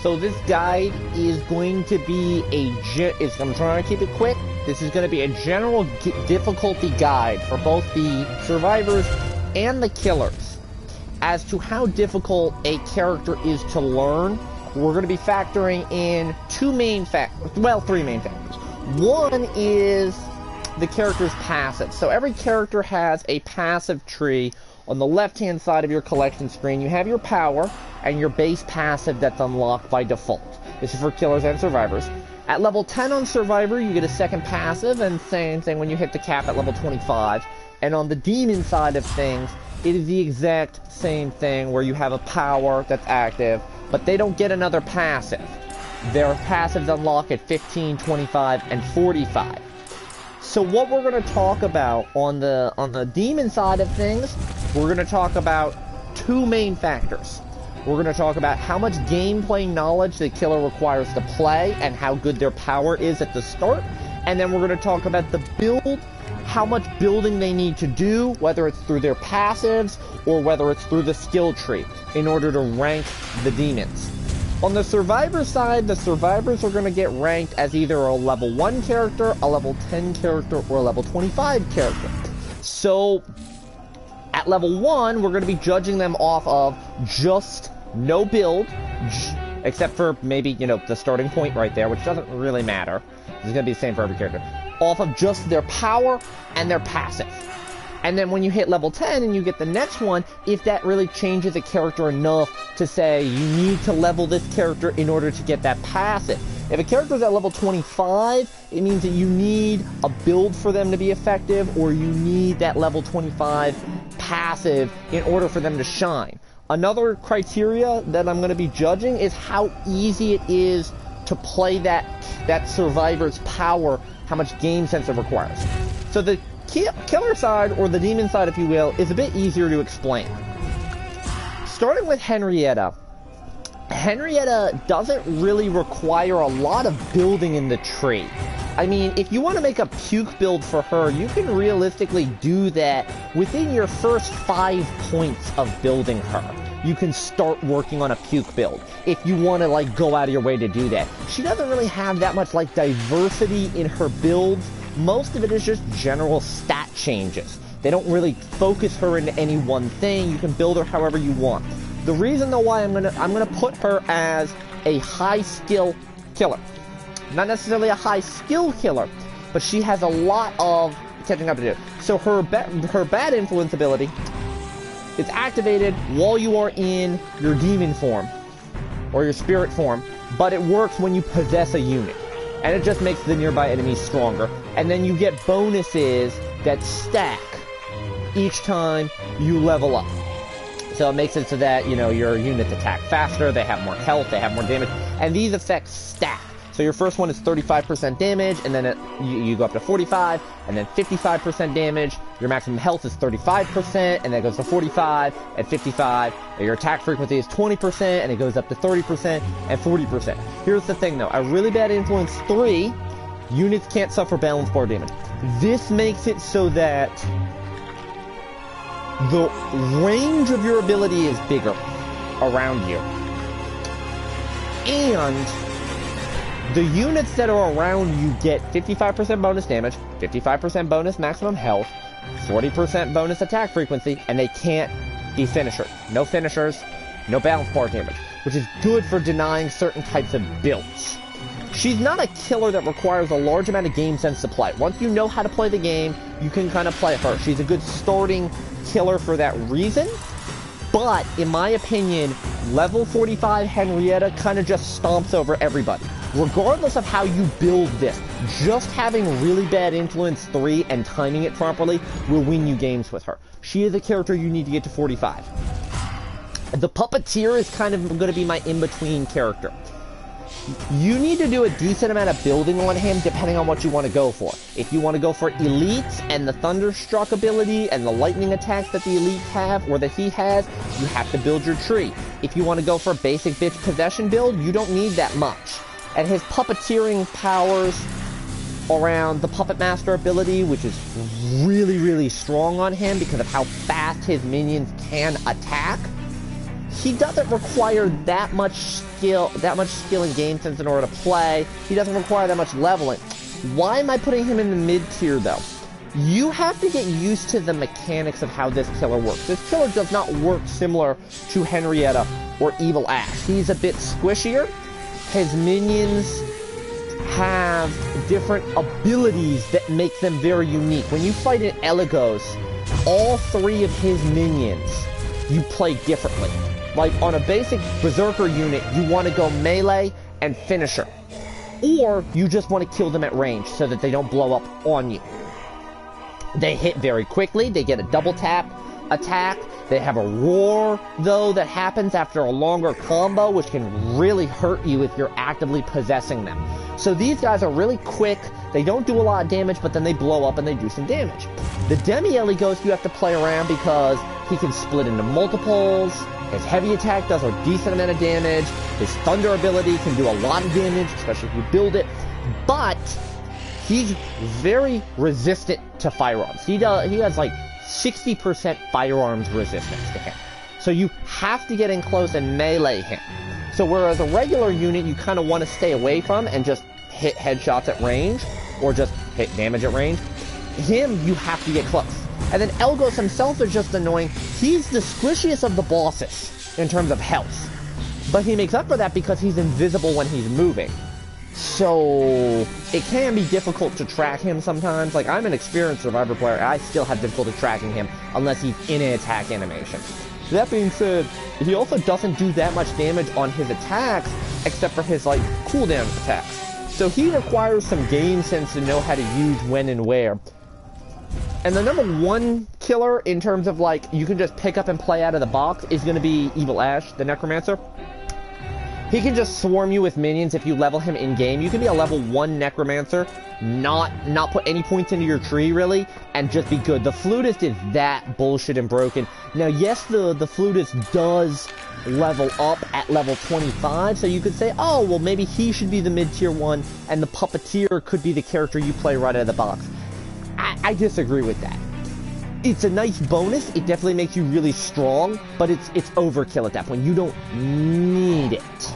So this guide is going to be I'm trying to keep it quick. This is going to be a general difficulty guide for both the survivors and the killers. As to how difficult a character is to learn, we're going to be factoring in three main factors. One is the character's passive. So every character has a passive tree. On the left-hand side of your collection screen, you have your power and your base passive that's unlocked by default. This is for killers and survivors. At level 10 on Survivor, you get a second passive, and same thing when you hit the cap at level 25. And on the demon side of things, it is the exact same thing where you have a power that's active, but they don't get another passive. Their passives unlock at 15, 25, and 45. So what we're going to talk about on the demon side of things, we're going to talk about two main factors. We're going to talk about how much gameplay knowledge the killer requires to play and how good their power is at the start. And then we're going to talk about the build, how much building they need to do, whether it's through their passives or whether it's through the skill tree in order to rank the demons. On the survivor side, the survivors are going to get ranked as either a level 1 character, a level 10 character, or a level 25 character. So at level 1, we're going to be judging them off of just no build, except for maybe, the starting point right there, which doesn't really matter. It's going to be the same for every character. Off of just their power and their passive. And then when you hit level 10 and you get the next one, if that really changes a character enough to say you need to level this character in order to get that passive. If a character's at level 25, it means that you need a build for them to be effective, or you need that level 25 passive in order for them to shine. Another criteria that I'm going to be judging is how easy it is to play that survivor's power, how much game sense it requires. So the killer side, or the demon side if you will, is a bit easier to explain. Starting with Henrietta. Henrietta doesn't really require a lot of building in the tree. I mean, if you want to make a puke build for her, you can realistically do that within your first 5 points of building her. You can start working on a puke build if you want to go out of your way to do that. She doesn't really have that much diversity in her builds. Most of it is just general stat changes. They don't really focus her into any one thing. You can build her however you want. The reason though why I'm gonna put her as a high skill killer. Not necessarily a high skill killer, but she has a lot of catching up to do. So her bad influence ability is activated while you are in your demon form or your spirit form, but it works when you possess a unit. And it just makes the nearby enemies stronger. And then you get bonuses that stack each time you level up. So it makes it so that, your units attack faster, they have more health, they have more damage, and these effects stack. So your first one is 35% damage, and then you go up to 45, and then 55% damage. Your maximum health is 35%, and then it goes to 45 and 55. Your attack frequency is 20%, and it goes up to 30% and 40%. Here's the thing, though. A really bad influence 3, units can't suffer balance bar damage. This makes it so that the range of your ability is bigger around you. And the units that are around you get 55% bonus damage, 55% bonus maximum health, 40% bonus attack frequency, and they can't be finishers. No finishers, no balance bar damage, which is good for denying certain types of builds. She's not a killer that requires a large amount of game sense to play. Once you know how to play the game, you can kind of play her. She's a good starting killer for that reason. But, in my opinion, level 45 Henrietta kind of just stomps over everybody. Regardless of how you build this, just having really bad influence 3 and timing it properly will win you games with her. She is a character you need to get to 45. The Puppeteer is kind of going to be my in-between character. You need to do a decent amount of building on him depending on what you want to go for. If you want to go for elites and the Thunderstruck ability and the lightning attacks that the elites have, or that he has, you have to build your tree. If you want to go for a basic bitch possession build, you don't need that much. And his puppeteering powers around the Puppet Master ability, which is really, really strong on him because of how fast his minions can attack. he doesn't require that much skill and game sense in order to play. He doesn't require that much leveling. Why am I putting him in the mid-tier, though? You have to get used to the mechanics of how this killer works. This killer does not work similar to Henrietta or Evil Ash. He's a bit squishier. His minions have different abilities that make them very unique. When you fight an Elagos, all 3 of his minions you play differently. Like on a basic Berserker unit, you want to go melee and finisher. Or you just want to kill them at range so that they don't blow up on you. They hit very quickly, they get a double tap attack, they have a roar, though, that happens after a longer combo, which can really hurt you if you're actively possessing them. So these guys are really quick, they don't do a lot of damage, but then they blow up and they do some damage. The Demi-Elagos you have to play around because he can split into multiples, his heavy attack does a decent amount of damage, his thunder ability can do a lot of damage, especially if you build it, but he's very resistant to firearms. He has like 60% firearms resistance to him. So you have to get in close and melee him. So whereas a regular unit you kind of want to stay away from and just hit headshots at range, or just hit damage at range, him you have to get close. And then Elagos himself is just annoying. He's the squishiest of the bosses in terms of health. But he makes up for that because he's invisible when he's moving. So it can be difficult to track him sometimes. Like, I'm an experienced Survivor player, and I still have difficulty tracking him unless he's in an attack animation. That being said, he also doesn't do that much damage on his attacks, except for his, like, cooldown attacks. So he requires some game sense to know how to use when and where. And the number 1 killer in terms of, like, you can just pick up and play out of the box is going to be Evil Ash, the Necromancer. He can just swarm you with minions if you level him in-game. You can be a level 1 Necromancer, not put any points into your tree, really, and just be good. The Flutist is that bullshit and broken. Now, yes, the Flutist does level up at level 25, so you could say, oh, well, maybe he should be the mid-tier one, and the Puppeteer could be the character you play right out of the box. I disagree with that. It's a nice bonus, it definitely makes you really strong, but it's overkill at that point. You don't need it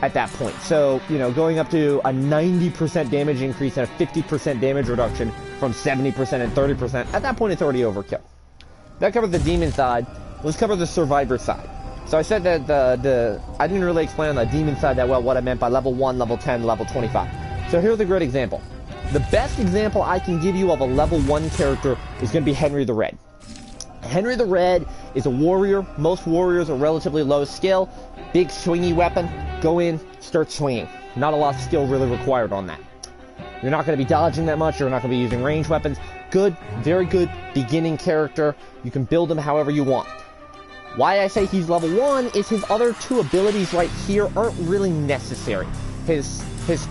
at that point. So, you know, going up to a 90% damage increase and a 50% damage reduction from 70% and 30%, at that point it's already overkill. That covers the demon side. Let's cover the survivor side. So I said that I didn't really explain on the demon side that well what I meant by level 1, level 10, level 25. So here's a great example. The best example I can give you of a level 1 character is going to be Henry the Red. Henry the Red is a warrior. Most warriors are relatively low skill. Big swingy weapon. Go in, start swinging. Not a lot of skill really required on that. You're not going to be dodging that much. You're not going to be using ranged weapons. Good, very good beginning character. You can build him however you want. Why I say he's level 1 is his other 2 abilities right here aren't really necessary. His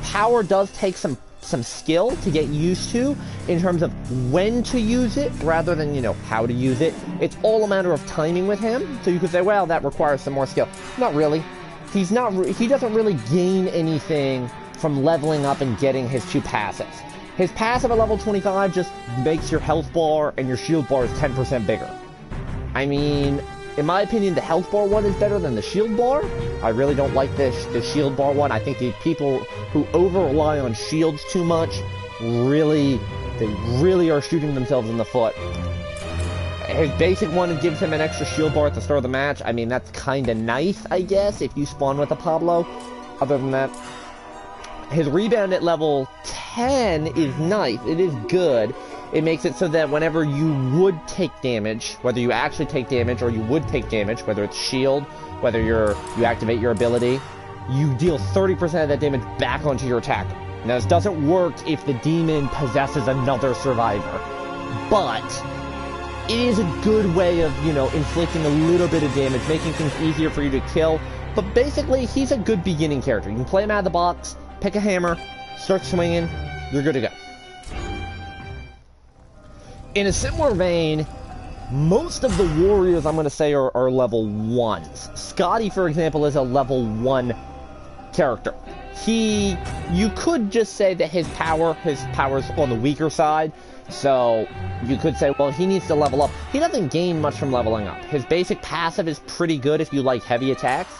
power does take some skill to get used to in terms of when to use it rather than, you know, how to use it. It's all a matter of timing with him. So you could say, well, that requires some more skill. Not really. He doesn't really gain anything from leveling up and getting his 2 passives. His passive at level 25 just makes your health bar and your shield bar is 10% bigger. I mean, in my opinion, the health bar one is better than the shield bar. I really don't like the shield bar one. I think the people who over-rely on shields too much really are shooting themselves in the foot. His basic one gives him an extra shield bar at the start of the match. I mean, that's kind of nice, I guess, if you spawn with a Pablo. Other than that, his rebound at level 10 is nice. It is good. It makes it so that whenever you would take damage, whether you actually take damage or you would take damage, whether it's shield, whether you activate your ability, you deal 30% of that damage back onto your attacker. Now, this doesn't work if the demon possesses another survivor, but it is a good way of, you know, inflicting a little bit of damage, making things easier for you to kill. But basically, he's a good beginning character. You can play him out of the box, pick a hammer, start swinging, you're good to go. In a similar vein, most of the warriors I'm going to say are level 1s. Scotty, for example, is a level 1 character. You could just say that his power's on the weaker side. So you could say, well, he needs to level up. He doesn't gain much from leveling up. His basic passive is pretty good if you like heavy attacks.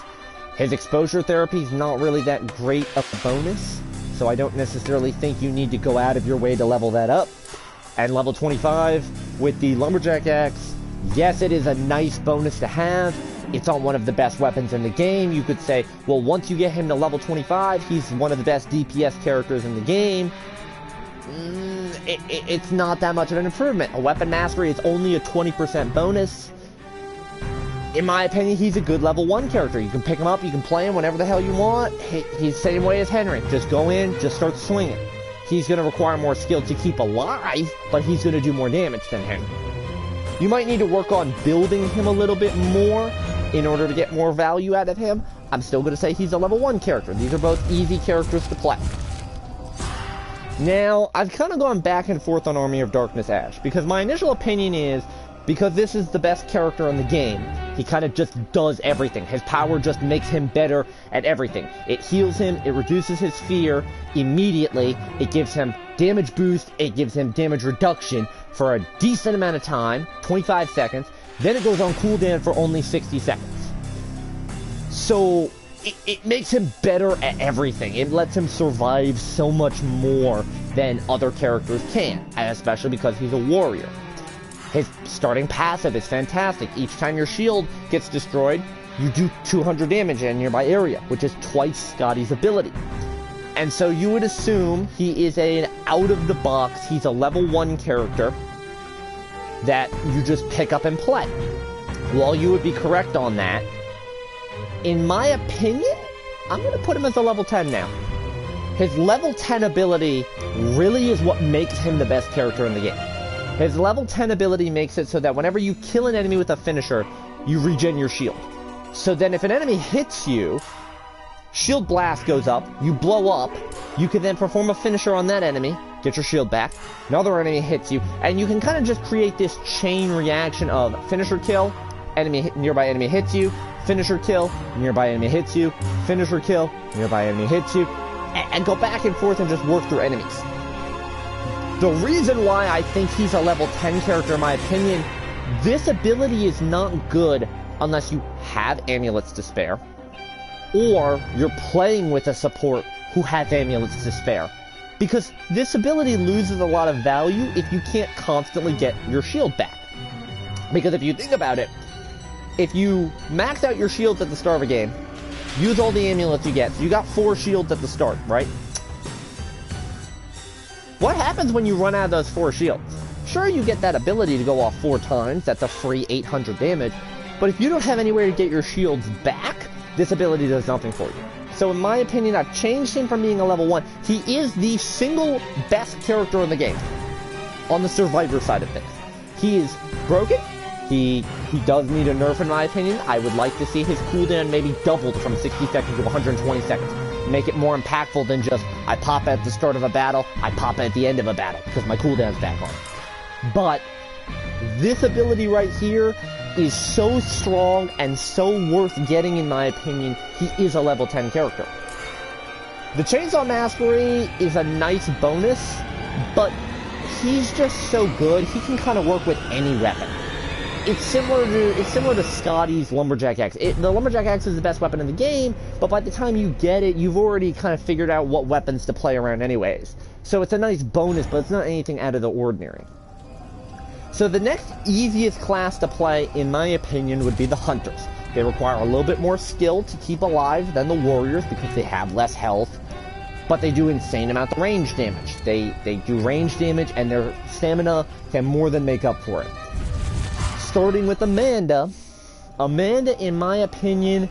His exposure therapy is not really that great of a bonus, so I don't necessarily think you need to go out of your way to level that up. And level 25 with the Lumberjack Axe, yes, it is a nice bonus to have. It's on one of the best weapons in the game. You could say, well, once you get him to level 25, he's one of the best DPS characters in the game. It's not that much of an improvement. A weapon mastery is only a 20% bonus. In my opinion, he's a good level 1 character. You can pick him up, you can play him whenever the hell you want. He's the same way as Henry. Just go in, just start swinging. He's going to require more skill to keep alive, but he's going to do more damage than Henry. You might need to work on building him a little bit more in order to get more value out of him. I'm still going to say he's a level 1 character. These are both easy characters to play. Now, I've kind of gone back and forth on Army of Darkness Ashe, because my initial opinion is, because this is the best character in the game, he kind of just does everything. His power just makes him better at everything. It heals him, it reduces his fear immediately, it gives him damage boost, it gives him damage reduction for a decent amount of time, 25 seconds, then it goes on cooldown for only 60 seconds. So, it makes him better at everything. It lets him survive so much more than other characters can, and especially because he's a warrior. His starting passive is fantastic. Each time your shield gets destroyed, you do 200 damage in a nearby area, which is twice Scotty's ability. And so you would assume he is an out-of-the-box, he's a level 1 character that you just pick up and play. While you would be correct on that, in my opinion, I'm going to put him as a level 10 now. His level 10 ability really is what makes him the best character in the game. His level 10 ability makes it so that whenever you kill an enemy with a finisher, you regen your shield. So then if an enemy hits you, shield blast goes up, you blow up, you can then perform a finisher on that enemy, get your shield back, another enemy hits you, and you can kind of just create this chain reaction of finisher kill, nearby enemy hits you, finisher kill, nearby enemy hits you, finisher kill, nearby enemy hits you, and go back and forth and just work through enemies. The reason why I think he's a level 10 character, in my opinion, this ability is not good unless you have amulets to spare, or you're playing with a support who has amulets to spare. Because this ability loses a lot of value if you can't constantly get your shield back. Because if you think about it, if you max out your shields at the start of a game, use all the amulets you get, so you got 4 shields at the start, right? What happens when you run out of those 4 shields? Sure, you get that ability to go off 4 times, that's a free 800 damage, but if you don't have anywhere to get your shields back, this ability does nothing for you. So in my opinion, I've changed him from being a level 1. He is the single best character in the game, on the survivor side of things. He is broken. He does need a nerf in my opinion. I would like to see his cooldown maybe doubled from 60 seconds to 120 seconds. Make it more impactful than just, I pop at the start of a battle, I pop at the end of a battle, because my cooldown's back on. But, this ability right here is so strong and so worth getting in my opinion. He is a level 10 character. The Chainsaw Mastery is a nice bonus, but he's just so good, he can kind of work with any weapon. It's similar to Scotty's Lumberjack Axe. The Lumberjack Axe is the best weapon in the game, but by the time you get it, you've already kind of figured out what weapons to play around anyways. So it's a nice bonus, but it's not anything out of the ordinary. So the next easiest class to play, in my opinion, would be the Hunters. They require a little bit more skill to keep alive than the Warriors because they have less health, but they do insane amount of range damage. They do range damage, and their stamina can more than make up for it. Starting with Amanda. Amanda, in my opinion,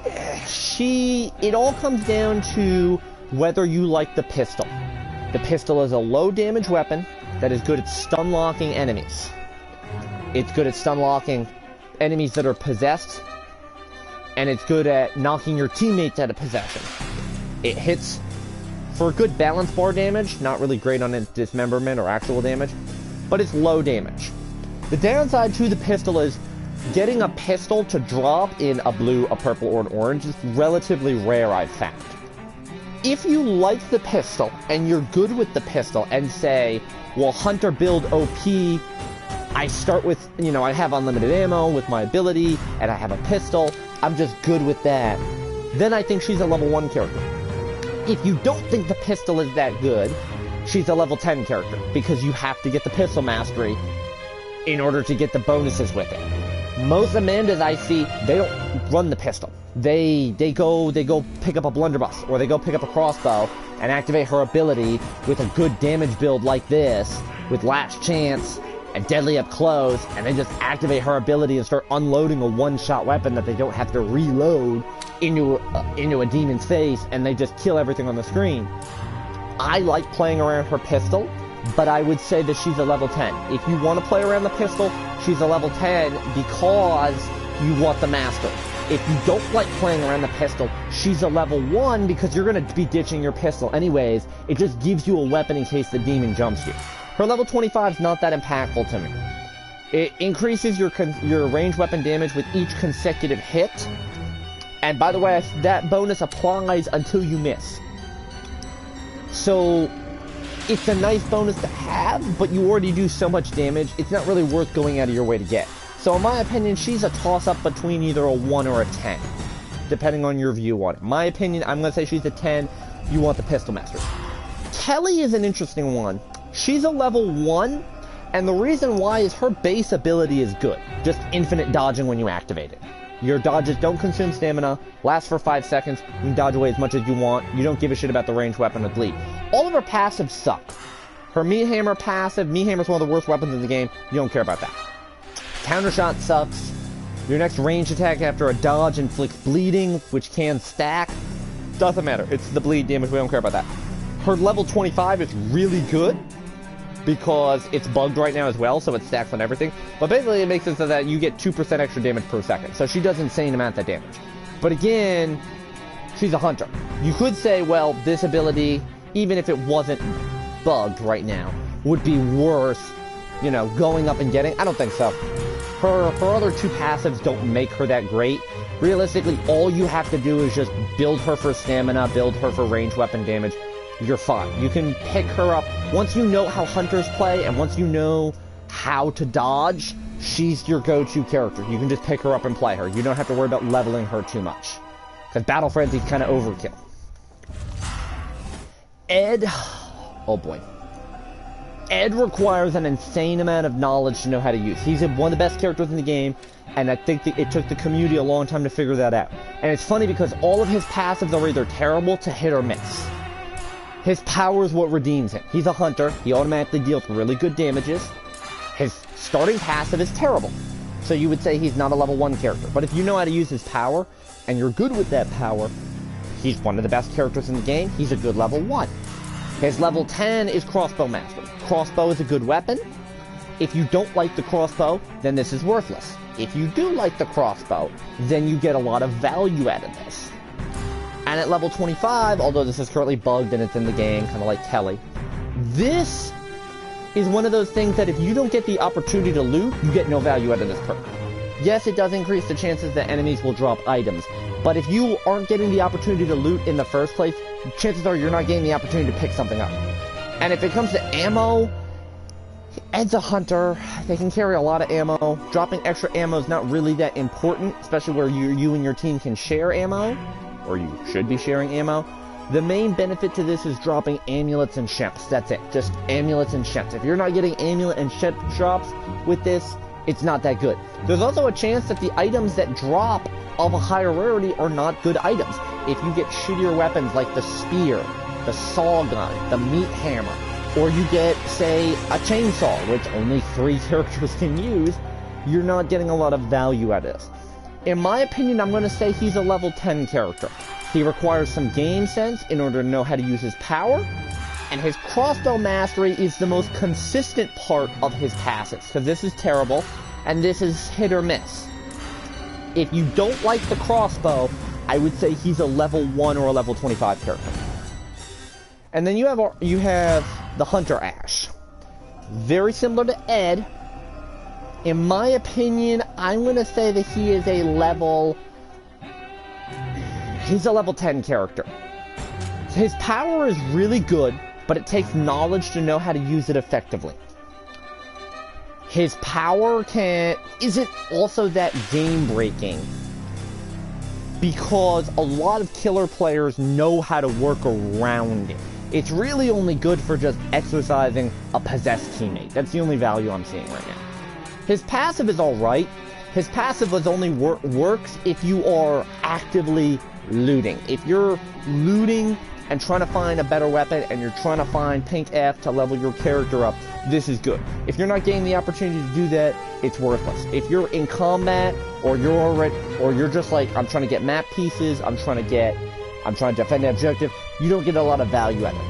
it all comes down to whether you like the pistol. The pistol is a low damage weapon that is good at stun locking enemies. It's good at stun locking enemies that are possessed, and it's good at knocking your teammates out of possession. It hits for good balance bar damage, not really great on dismemberment or actual damage, but it's low damage. The downside to the pistol is getting a pistol to drop in a blue, a purple, or an orange is relatively rare, I've found. if you like the pistol, and you're good with the pistol, and say, well, Hunter build OP, I start with, you know, I have unlimited ammo with my ability, and I have a pistol, I'm just good with that, then I think she's a level 1 character. If you don't think the pistol is that good, she's a level 10 character, because you have to get the pistol mastery in order to get the bonuses with it. Most Amandas I see, they don't run the pistol. They go pick up a blunderbuss, or they go pick up a crossbow, and activate her ability with a good damage build like this, with last chance, and deadly up close, and then just activate her ability and start unloading a one-shot weapon that they don't have to reload into a demon's face, and they just kill everything on the screen. I like playing around her pistol, but I would say that she's a level 10. If you want to play around the pistol, she's a level 10 because you want the master. If you don't like playing around the pistol, she's a level 1 because you're going to be ditching your pistol anyways. It just gives you a weapon in case the demon jumps you. Her level 25 is not that impactful to me. It increases your ranged weapon damage with each consecutive hit. And by the way, that bonus applies until you miss. So it's a nice bonus to have, but you already do so much damage, it's not really worth going out of your way to get. So in my opinion, she's a toss-up between either a 1 or a 10, depending on your view on it. In my opinion, I'm going to say she's a 10. You want the pistol master. Kelly is an interesting one. She's a level 1, and the reason why is her base ability is good. Just infinite dodging when you activate it. Your dodges don't consume stamina, last for 5 seconds, you can dodge away as much as you want, you don't give a shit about the ranged weapon with lead. All of her passives suck. Her Meat Hammer passive, Meat Hammer's one of the worst weapons in the game, you don't care about that. Counter Shot sucks. Your next ranged attack after a dodge inflicts bleeding, which can stack. Doesn't matter, it's the bleed damage, we don't care about that. Her level 25 is really good, because it's bugged right now as well, so it stacks on everything. But basically it makes it so that you get 2% extra damage per second. So she does insane amount of damage. But again, she's a hunter. You could say, well, this ability, even if it wasn't bugged right now, would be worth, you know, going up and getting. I don't think so. Her other 2 passives don't make her that great. Realistically, all you have to do is just build her for stamina, build her for ranged weapon damage. You're fine. You can pick her up. Once you know how hunters play, and once you know how to dodge, she's your go-to character. You can just pick her up and play her. You don't have to worry about leveling her too much. Because Battle Frenzy's kind of overkill. Ed, oh boy. Ed requires an insane amount of knowledge to know how to use. He's one of the best characters in the game, and I think that it took the community a long time to figure that out. And it's funny because all of his passives are either terrible to hit or miss. His power is what redeems him. He's a hunter. He automatically deals really good damages. His starting passive is terrible. So you would say he's not a level 1 character. But if you know how to use his power, and you're good with that power, he's one of the best characters in the game. He's a good level 1. His level 10 is Crossbow Master. Crossbow is a good weapon. If you don't like the crossbow, then this is worthless. If you do like the crossbow, then you get a lot of value out of this. And at level 25, although this is currently bugged and it's in the game, kind of like Kelly, this is one of those things that if you don't get the opportunity to loot, you get no value out of this perk. Yes, it does increase the chances that enemies will drop items, but if you aren't getting the opportunity to loot in the first place, chances are you're not getting the opportunity to pick something up. And if it comes to ammo, Ed's a hunter. They can carry a lot of ammo. Dropping extra ammo is not really that important, especially where you and your team can share ammo, or you should be sharing ammo. The main benefit to this is dropping amulets and sheps. That's it. Just amulets and sheps. If you're not getting amulet and shep drops with this, it's not that good. There's also a chance that the items that drop of a higher rarity are not good items. If you get shittier weapons like the spear, the saw gun, the meat hammer, or you get, say, a chainsaw, which only 3 characters can use, you're not getting a lot of value out of this. In my opinion, I'm going to say he's a level 10 character. He requires some game sense in order to know how to use his power, and his crossbow mastery is the most consistent part of his passives, because this is terrible, and this is hit or miss. If you don't like the crossbow, I would say he's a level 1 or a level 25 character. And then you have the Hunter Ash. Very similar to Ed. In my opinion, I'm going to say that he is a level... He's a level 10 character. His power is really good, but it takes knowledge to know how to use it effectively. His power isn't also that game-breaking, because a lot of killer players know how to work around it. It's really only good for just exercising a possessed teammate. That's the only value I'm seeing right now. His passive is alright. His passive only works if you are actively looting. If you're looting and trying to find a better weapon and you're trying to find pink F to level your character up, this is good. If you're not getting the opportunity to do that, it's worthless. If you're in combat or you're just like, I'm trying to get map pieces, I'm trying to defend the objective, you don't get a lot of value out of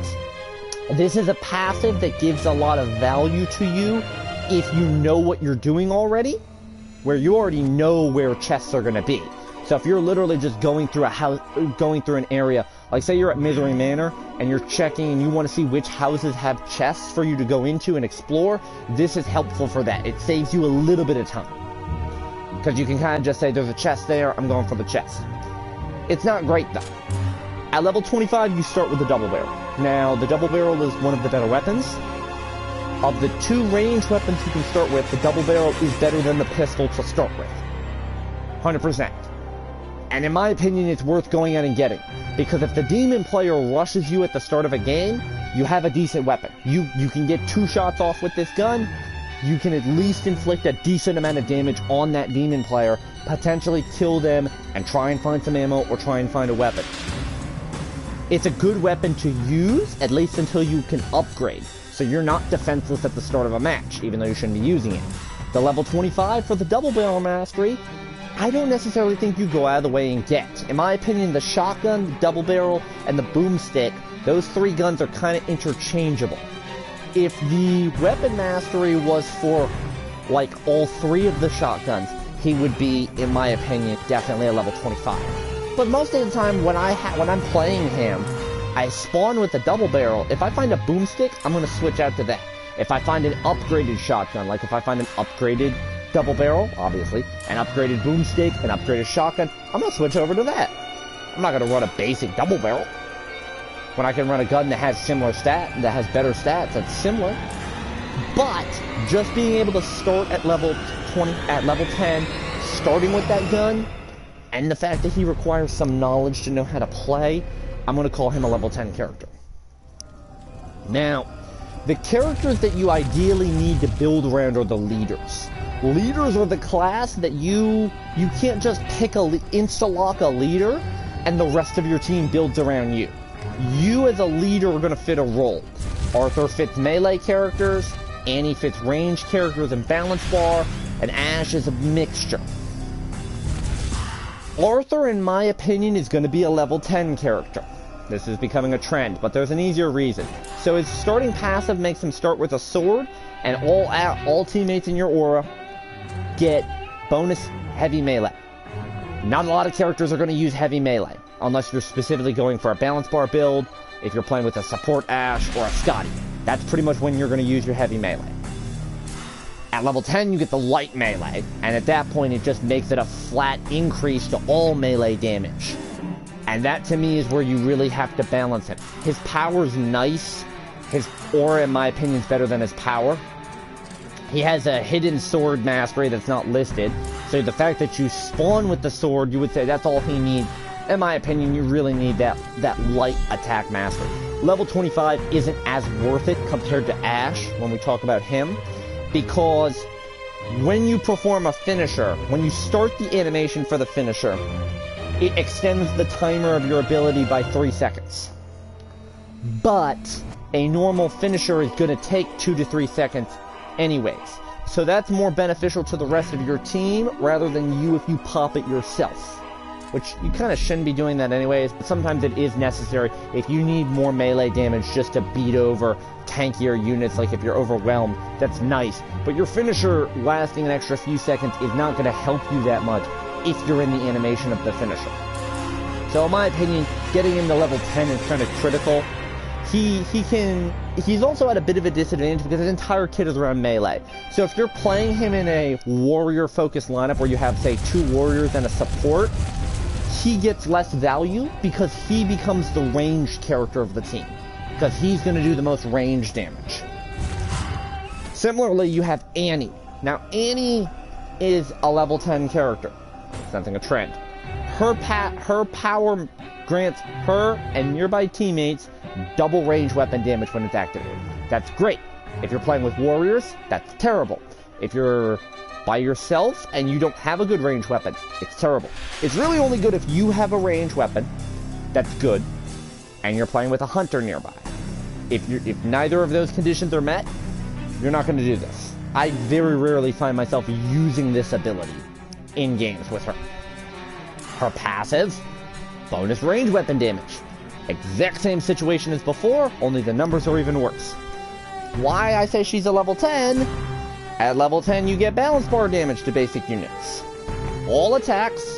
it. This is a passive that gives a lot of value to you if you know what you're doing already, where you already know where chests are going to be. So if you're literally just going through a house, going through an area, like say you're at Misery Manor and you're checking and you want to see which houses have chests for you to go into and explore, this is helpful for that. It saves you a little bit of time, because you can kind of just say, there's a chest there, I'm going for the chest. It's not great though. At level 25, you start with the double barrel. Now, the double barrel is one of the better weapons. Of the two ranged weapons you can start with, the double barrel is better than the pistol to start with. 100%. And in my opinion, it's worth going out and getting. Because if the demon player rushes you at the start of a game, you have a decent weapon. You can get 2 shots off with this gun. You can at least inflict a decent amount of damage on that demon player, potentially kill them, and try and find some ammo or try and find a weapon. It's a good weapon to use, at least until you can upgrade. So you're not defenseless at the start of a match, even though you shouldn't be using it. The level 25 for the double barrel mastery, I don't necessarily think you go out of the way and get. In my opinion, the shotgun, the double barrel, and the boomstick, those 3 guns are kind of interchangeable. If the weapon mastery was for, like, all 3 of the shotguns, he would be, in my opinion, definitely a level 25. But most of the time, when I'm playing him, I spawn with the double barrel. If I find a boomstick, I'm going to switch out to that. If I find an upgraded shotgun, like if I find an upgraded double barrel, obviously, an upgraded boomstick, an upgraded shotgun, I'm going to switch over to that. I'm not going to run a basic double barrel when I can run a gun that has that has better stats, that's similar. But just being able to start at level 20, at level 10, starting with that gun, and the fact that he requires some knowledge to know how to play, I'm going to call him a level 10 character. Now, the characters that you ideally need to build around are the leaders. Leaders are the class that you can't just pick insta-lock a leader and the rest of your team builds around you. You as a leader are going to fit a role. Arthur fits melee characters, Annie fits ranged characters and balance bar, and Ash is a mixture. Arthur, in my opinion, is going to be a level 10 character. This is becoming a trend, but there's an easier reason. So his starting passive makes him start with a sword, and all teammates in your aura get bonus heavy melee. Not a lot of characters are going to use heavy melee, unless you're specifically going for a balance bar build, if you're playing with a support Ash or a Scotty. That's pretty much when you're going to use your heavy melee. At level 10, you get the light melee, and at that point, it just makes it a flat increase to all melee damage. And that, to me, is where you really have to balance him. His power's nice. His aura, in my opinion, is better than his power. He has a hidden sword mastery that's not listed, so the fact that you spawn with the sword, you would say that's all he needs. In my opinion, you really need that light attack mastery. Level 25 isn't as worth it compared to Ash when we talk about him, because when you perform a finisher, when you start the animation for the finisher, it extends the timer of your ability by 3 seconds. But a normal finisher is going to take 2 to 3 seconds anyways. So that's more beneficial to the rest of your team rather than you if you pop it yourself. Which you kind of shouldn't be doing that anyways, but sometimes it is necessary if you need more melee damage just to beat over tankier units, like if you're overwhelmed, that's nice. But your finisher lasting an extra few seconds is not going to help you that much if you're in the animation of the finisher. So in my opinion, getting him to level 10 is kind of critical. He's also at a bit of a disadvantage because his entire kit is around melee. So if you're playing him in a warrior-focused lineup where you have, say, 2 warriors and a support, he gets less value because he becomes the ranged character of the team. Because he's going to do the most range damage. Similarly, you have Annie. Now, Annie is a level 10 character, sensing a trend. Her power grants her and nearby teammates double range weapon damage when it's activated. That's great. If you're playing with warriors, that's terrible. If you're by yourself and you don't have a good range weapon, it's terrible. It's really only good if you have a range weapon that's good and you're playing with a hunter nearby. If neither of those conditions are met, you're not going to do this. I very rarely find myself using this ability in games with her. Her passive, bonus range weapon damage. Exact same situation as before, only the numbers are even worse. Why I say she's a level 10? At level 10 you get balance bar damage to basic units. All attacks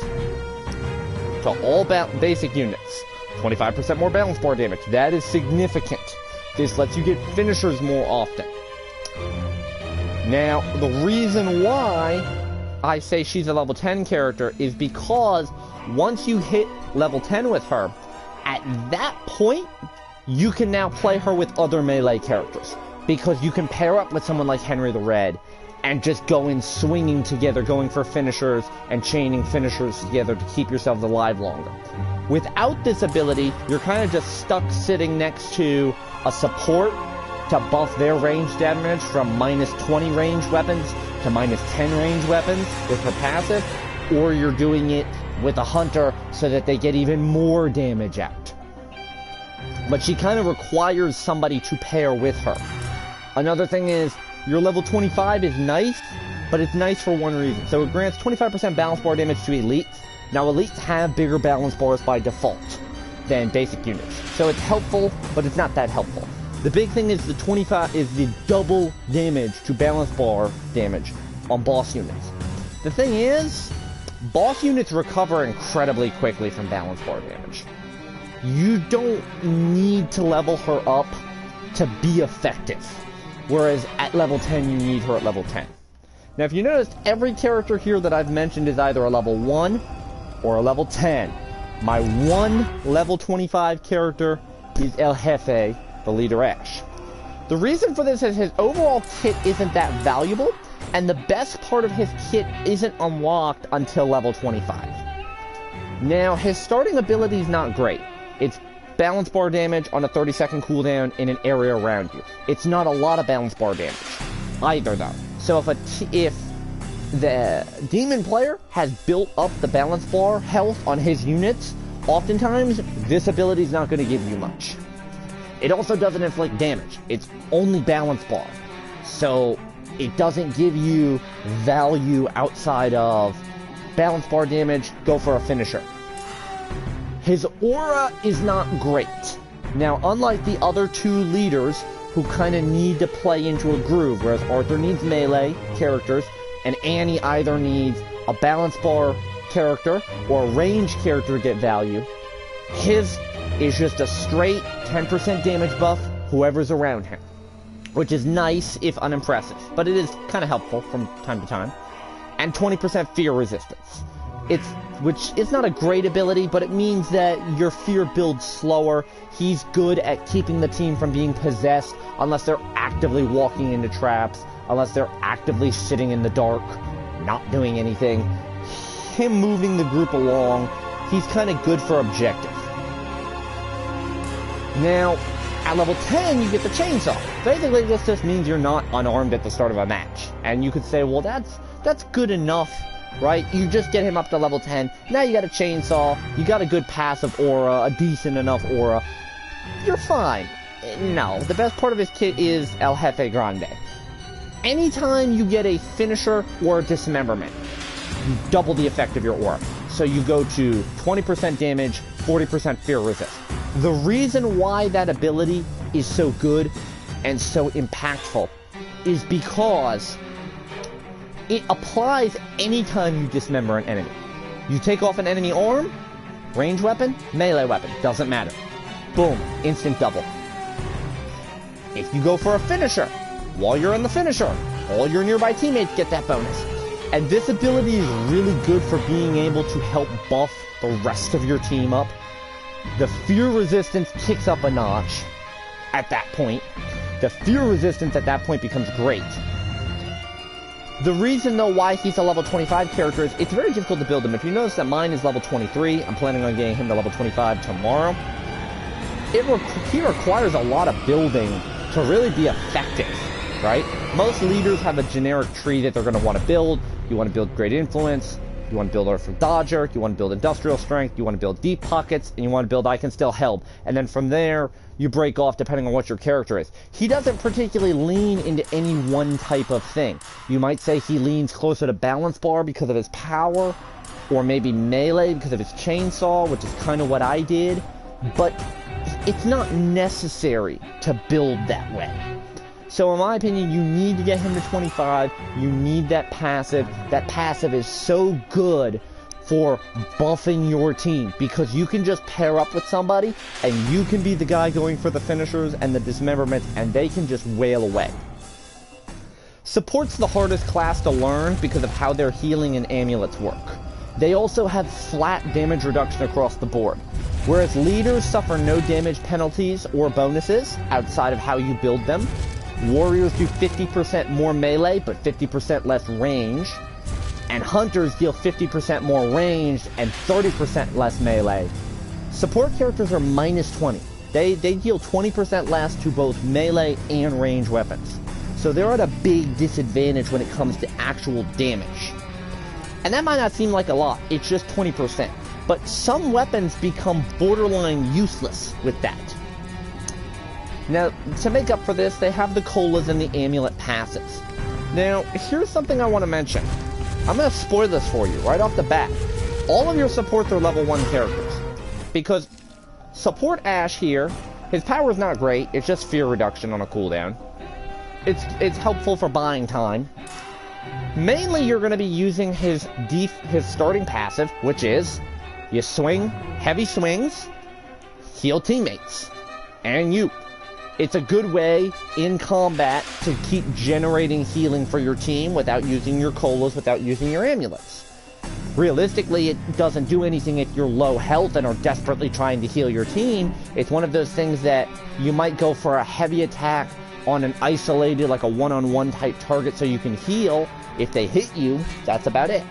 to all basic units. 25% more balance bar damage. That is significant. This lets you get finishers more often. Now, the reason why I say she's a level 10 character is because once you hit level 10 with her, at that point, you can now play her with other melee characters. Because you can pair up with someone like Henry the Red and just go in swinging together, going for finishers and chaining finishers together to keep yourselves alive longer. Without this ability, you're kind of just stuck sitting next to a support to buff their range damage from minus 20 range weapons to minus 10 range weapons with her passive, or you're doing it with a hunter so that they get even more damage out. But she kind of requires somebody to pair with her. Another thing is, your level 25 is nice, but it's nice for one reason. So it grants 25% balance bar damage to elites. Now elites have bigger balance bars by default than basic units. So it's helpful, but it's not that helpful. The big thing is the 25 is the double damage to balance bar damage on boss units. The thing is, boss units recover incredibly quickly from balance bar damage. You don't need to level her up to be effective. Whereas at level 10, you need her at level 10. Now, if you noticed, every character here that I've mentioned is either a level 1 or a level 10. My one level 25 character is El Jefe, the leader Ash. The reason for this is his overall kit isn't that valuable, and the best part of his kit isn't unlocked until level 25. Now, his starting ability is not great. It's balance bar damage on a 30-second cooldown in an area around you. It's not a lot of balance bar damage either, though. So if the demon player has built up the balance bar health on his units, oftentimes this ability is not going to give you much. It also doesn't inflict damage. It's only balance bar. So it doesn't give you value outside of balance bar damage, go for a finisher. His aura is not great. Now, unlike the other two leaders who kind of need to play into a groove, whereas Arthur needs melee characters, and Annie either needs a balance bar character or a range character to get value, his is just a straight 10% damage buff whoever's around him. Which is nice, if unimpressive, but it is kind of helpful from time to time. And 20% fear resistance. Which is not a great ability, but it means that your fear builds slower. He's good at keeping the team from being possessed unless they're actively walking into traps, unless they're actively sitting in the dark, not doing anything. Him moving the group along, he's kind of good for objective. Now, at level 10, you get the chainsaw. Basically, this just means you're not unarmed at the start of a match. And you could say, well, that's good enough. Right? You just get him up to level 10. Now you got a chainsaw. You got a good passive aura, a decent enough aura. You're fine. No, the best part of his kit is El Jefe Grande. Anytime you get a finisher or a dismemberment, you double the effect of your aura. So you go to 20% damage, 40% fear resist. The reason why that ability is so good and so impactful is because it applies anytime you dismember an enemy. You take off an enemy arm, range weapon, melee weapon, doesn't matter. Boom, instant double. If you go for a finisher, while you're in the finisher, all your nearby teammates get that bonus. And this ability is really good for being able to help buff the rest of your team up. The fear resistance kicks up a notch at that point. The fear resistance at that point becomes great. The reason, though, why he's a level 25 character is it's very difficult to build him. If you notice that mine is level 23, I'm planning on getting him to level 25 tomorrow. He requires a lot of building to really be effective, right? Most leaders have a generic tree that they're going to want to build. You want to build Great Influence, you want to build Earthly Dodger, you want to build Industrial Strength, you want to build Deep Pockets, and you want to build I Can Still Help. And then from there, you break off depending on what your character is. He doesn't particularly lean into any one type of thing. You might say he leans closer to Balance Bar because of his power, or maybe melee because of his chainsaw, which is kind of what I did. But it's not necessary to build that way. So in my opinion, you need to get him to 25. You need that passive. That passive is so good for buffing your team, because you can just pair up with somebody and you can be the guy going for the finishers and the dismemberments, and they can just wail away. Support's the hardest class to learn because of how their healing and amulets work. They also have flat damage reduction across the board. Whereas leaders suffer no damage penalties or bonuses outside of how you build them. Warriors do 50% more melee, but 50% less range. And hunters deal 50% more range and 30% less melee. Support characters are minus 20. They deal 20% less to both melee and range weapons. So they're at a big disadvantage when it comes to actual damage. And that might not seem like a lot, it's just 20%. But some weapons become borderline useless with that. Now, to make up for this, they have the colas and the amulet passives. Now, here's something I want to mention. I'm going to spoil this for you right off the bat. All of your supports are level 1 characters. Because support Ash here, his power is not great, it's just fear reduction on a cooldown. It's helpful for buying time. Mainly you're going to be using his starting passive, which is you swing heavy swings, heal teammates, and you. It's a good way in combat to keep generating healing for your team without using your colas, without using your amulets. Realistically, it doesn't do anything if you're low health and are desperately trying to heal your team. It's one of those things that you might go for a heavy attack on an isolated, like a one-on-one type target so you can heal. If they hit you, that's about it.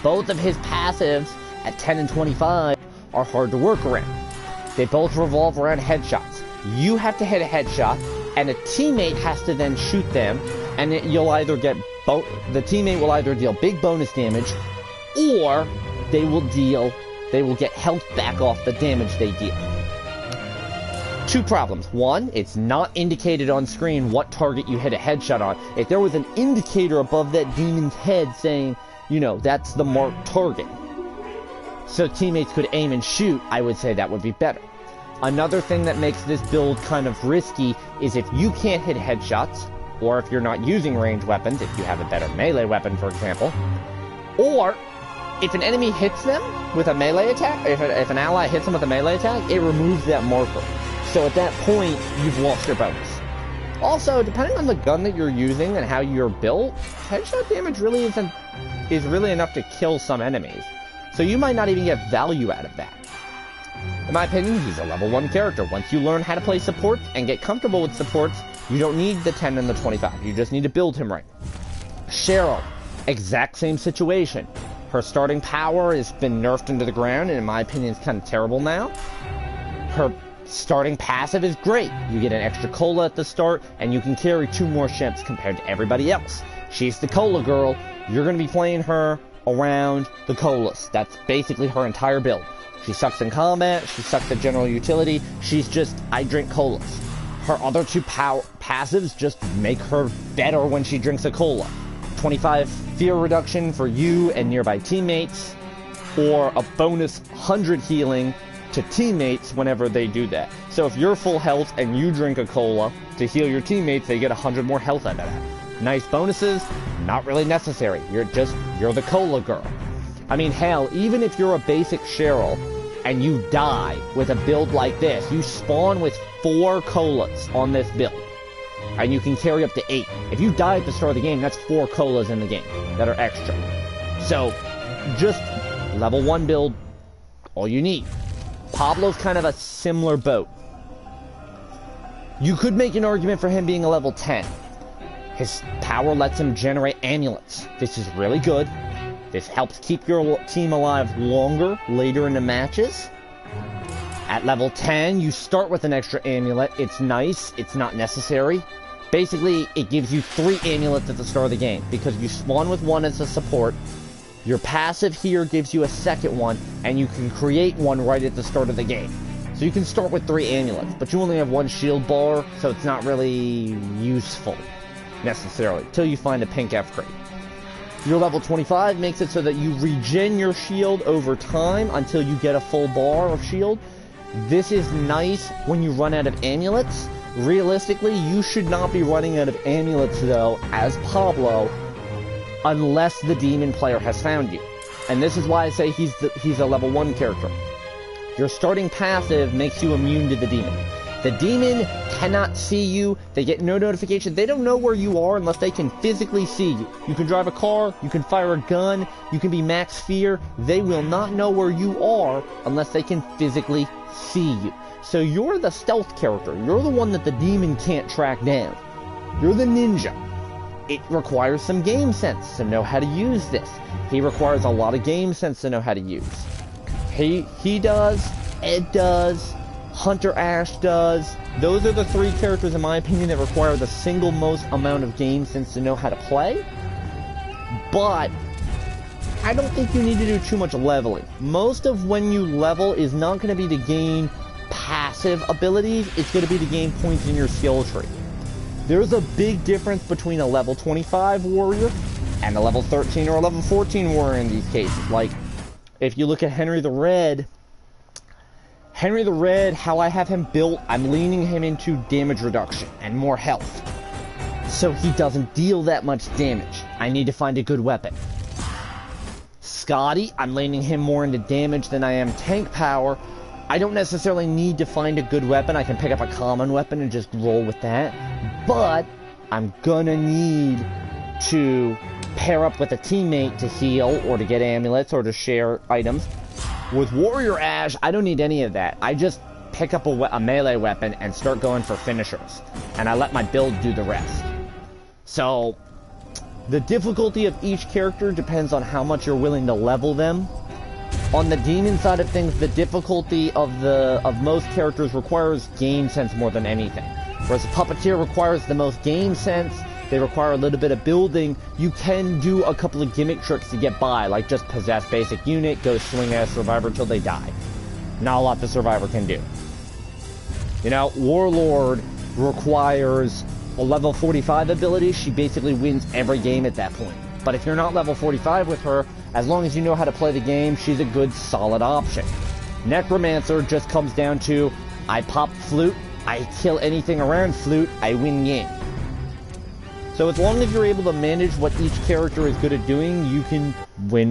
Both of his passives at 10 and 25 are hard to work around. They both revolve around headshots. You have to hit a headshot, and a teammate has to then shoot them, and you'll either get the teammate will either deal big bonus damage, or they will get health back off the damage they deal. Two problems. One, it's not indicated on screen what target you hit a headshot on. If there was an indicator above that demon's head saying, you know, that's the marked target, so teammates could aim and shoot, I would say that would be better. Another thing that makes this build kind of risky is if you can't hit headshots, or if you're not using ranged weapons, if you have a better melee weapon, for example, or if an enemy hits them with a melee attack, if an ally hits them with a melee attack, it removes that marker. So at that point, you've lost your bonus. Also, depending on the gun that you're using and how you're built, headshot damage really is really enough to kill some enemies. So you might not even get value out of that. In my opinion, he's a level 1 character. Once you learn how to play supports and get comfortable with supports, you don't need the 10 and the 25. You just need to build him right. Cheryl, exact same situation. Her starting power has been nerfed into the ground, and in my opinion, it's kind of terrible now. Her starting passive is great. You get an extra cola at the start, and you can carry 2 more ships compared to everybody else. She's the cola girl. You're going to be playing her around the colas. That's basically her entire build. She sucks in combat, she sucks at general utility, she's just, I drink colas. Her other 2 passives just make her better when she drinks a cola. 25 fear reduction for you and nearby teammates, or a bonus 100 healing to teammates whenever they do that. So if you're full health and you drink a cola to heal your teammates, they get 100 more health out of that. Nice bonuses, not really necessary. You're the cola girl. I mean, hell, even if you're a basic Cheryl and you die with a build like this, you spawn with 4 colas on this build, and you can carry up to 8. If you die at the start of the game, that's 4 colas in the game that are extra. So, just level 1 build, all you need. Pablo's kind of a similar boat. You could make an argument for him being a level 10. His power lets him generate amulets. This is really good. This helps keep your team alive longer later in the matches. At level 10, you start with an extra amulet. It's nice. It's not necessary. Basically, it gives you 3 amulets at the start of the game, because you spawn with 1 as a support. Your passive here gives you a second one, and you can create one right at the start of the game. So you can start with 3 amulets, but you only have 1 shield bar, so it's not really useful, necessarily, till you find a pink upgrade. Your level 25 makes it so that you regen your shield over time until you get a full bar of shield. This is nice when you run out of amulets. Realistically, you should not be running out of amulets, though, as Pablo, unless the demon player has found you. And this is why I say he's a level 1 character. Your starting passive makes you immune to the demon. The demon cannot see you. They get no notification. They don't know where you are unless they can physically see you. You can drive a car, you can fire a gun, you can be max fear. They will not know where you are unless they can physically see you. So you're the stealth character. You're the one that the demon can't track down. You're the ninja. It requires some game sense to know how to use this. He requires a lot of game sense to know how to use. He does, Ed does, Hunter Ash does. Those are the 3 characters, in my opinion, that require the single most amount of game sense to know how to play. But I don't think you need to do too much leveling. Most of when you level is not going to be to gain passive abilities. It's going to be to gain points in your skill tree. There's a big difference between a level 25 warrior and a level 13 or a level 14 warrior in these cases. Like, if you look at Henry the Red, how I have him built, I'm leaning him into damage reduction and more health. So he doesn't deal that much damage. I need to find a good weapon. Scotty, I'm leaning him more into damage than I am tank power. I don't necessarily need to find a good weapon. I can pick up a common weapon and just roll with that. But I'm gonna need to pair up with a teammate to heal or to get amulets or to share items. With Warrior Ash, I don't need any of that. I just pick up a melee weapon and start going for finishers. And I let my build do the rest. So, the difficulty of each character depends on how much you're willing to level them. On the demon side of things, the difficulty of most characters requires game sense more than anything. Whereas the Puppeteer requires the most game sense, they require a little bit of building. You can do a couple of gimmick tricks to get by, like just possess basic unit, go swing at a survivor till they die. Not a lot the survivor can do. You know, Warlord requires a level 45 ability. She basically wins every game at that point. But if you're not level 45 with her, as long as you know how to play the game, she's a good, solid option. Necromancer just comes down to, I pop flute, I kill anything around flute, I win game. So as long as you're able to manage what each character is good at doing, you can win.